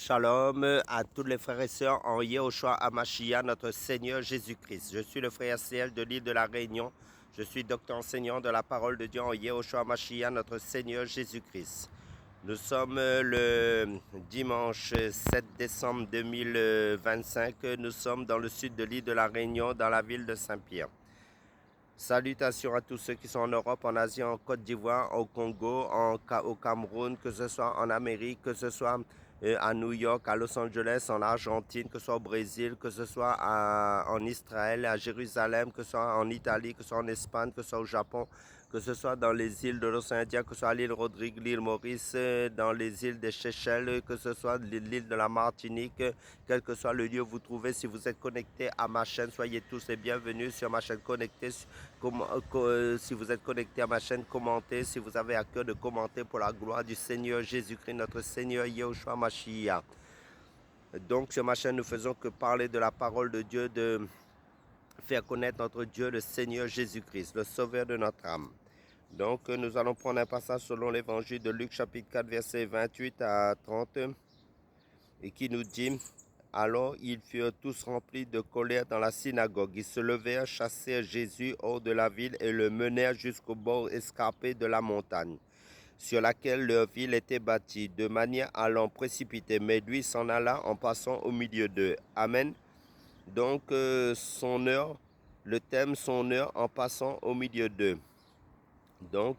Shalom à tous les frères et sœurs en Yehoshua HaMashiach, notre Seigneur Jésus-Christ. Je suis le frère Ciel de l'île de la Réunion. Je suis docteur enseignant de la parole de Dieu en Yehoshua HaMashiach, notre Seigneur Jésus-Christ. Nous sommes le dimanche 7 décembre 2025. Nous sommes dans le sud de l'île de la Réunion, dans la ville de Saint-Pierre. Salutations à tous ceux qui sont en Europe, en Asie, en Côte d'Ivoire, au Congo, au Cameroun, que ce soit en Amérique, que ce soit à New York, à Los Angeles, en Argentine, que ce soit au Brésil, que ce soit en Israël, à Jérusalem, que ce soit en Italie, que ce soit en Espagne, que ce soit au Japon, que ce soit dans les îles de l'océan Indien, que ce soit à l'île Rodrigue, l'île Maurice, dans les îles des Seychelles, que ce soit l'île de la Martinique, quel que soit le lieu où vous trouvez, si vous êtes connecté à ma chaîne, soyez tous les bienvenus sur ma chaîne connectée. Si vous êtes connecté à ma chaîne, commentez. Si vous avez à cœur de commenter pour la gloire du Seigneur Jésus-Christ, notre Seigneur Yehoshua Mashiach. Donc sur ma chaîne, nous faisons que parler de la parole de Dieu, de faire connaître notre Dieu, le Seigneur Jésus-Christ, le Sauveur de notre âme. Donc nous allons prendre un passage selon l'évangile de Luc chapitre 4 versets 28 à 30 et qui nous dit: alors ils furent tous remplis de colère dans la synagogue. Ils se levèrent, chassèrent Jésus hors de la ville et le menèrent jusqu'au bord escarpé de la montagne, sur laquelle leur ville était bâtie, de manière à l'en précipiter. Mais lui s'en alla en passant au milieu d'eux. Amen. Donc son heure, le thème son heure en passant au milieu d'eux. Donc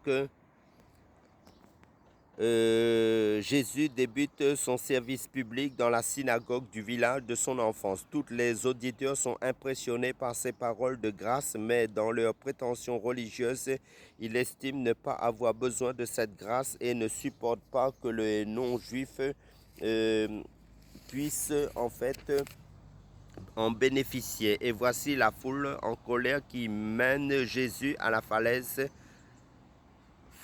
Jésus débute son service public dans la synagogue du village de son enfance. Tous les auditeurs sont impressionnés par ses paroles de grâce, mais dans leur prétention religieuse, ils estiment ne pas avoir besoin de cette grâce et ne supportent pas que les non-juifs puissent en fait en bénéficier. Et voici la foule en colère qui mène Jésus à la falaise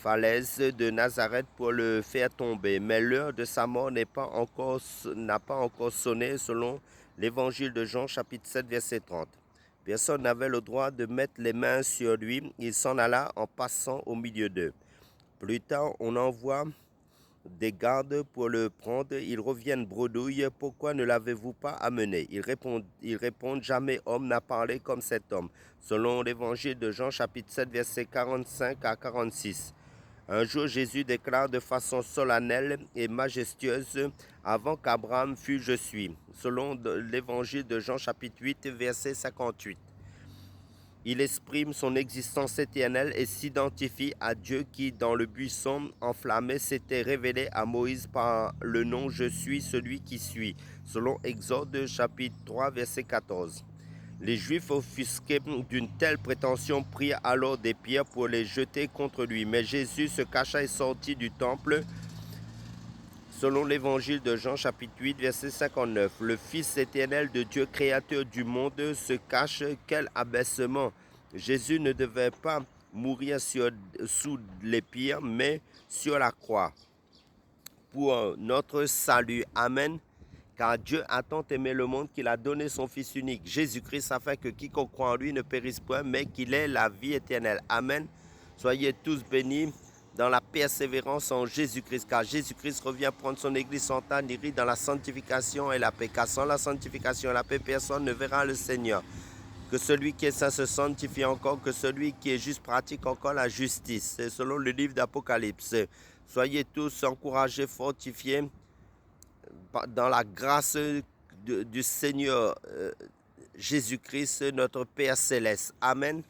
de Nazareth pour le faire tomber. Mais l'heure de sa mort n'a pas encore sonné selon l'évangile de Jean chapitre 7 verset 30. Personne n'avait le droit de mettre les mains sur lui. Il s'en alla en passant au milieu d'eux. Plus tard, on envoie des gardes pour le prendre. Ils reviennent bredouille. Pourquoi ne l'avez-vous pas amené? Ils répondent, jamais homme n'a parlé comme cet homme. Selon l'évangile de Jean chapitre 7 verset 45 à 46. Un jour, Jésus déclare de façon solennelle et majestueuse: avant qu'Abraham fût, je suis. Selon l'évangile de Jean chapitre 8 verset 58. Il exprime son existence éternelle et s'identifie à Dieu qui, dans le buisson enflammé, s'était révélé à Moïse par le nom: je suis celui qui suis. Selon Exode chapitre 3 verset 14. Les Juifs offusqués d'une telle prétention prirent alors des pierres pour les jeter contre lui. Mais Jésus se cacha et sortit du temple. Selon l'évangile de Jean chapitre 8 verset 59. Le Fils éternel de Dieu, créateur du monde, se cache. Quel abaissement! Jésus ne devait pas mourir sous les pierres, mais sur la croix, pour notre salut. Amen. Car Dieu a tant aimé le monde qu'il a donné son Fils unique, Jésus-Christ, afin que quiconque croit en lui ne périsse point, mais qu'il ait la vie éternelle. Amen. Soyez tous bénis dans la persévérance en Jésus-Christ, car Jésus-Christ revient prendre son Église sans tannerie dans la sanctification et la paix. Car sans la sanctification et la paix, personne ne verra le Seigneur. Que celui qui est saint se sanctifie encore, que celui qui est juste pratique encore la justice. C'est selon le livre d'Apocalypse. Soyez tous encouragés, fortifiés dans la grâce du Seigneur Jésus-Christ, notre Père céleste. Amen.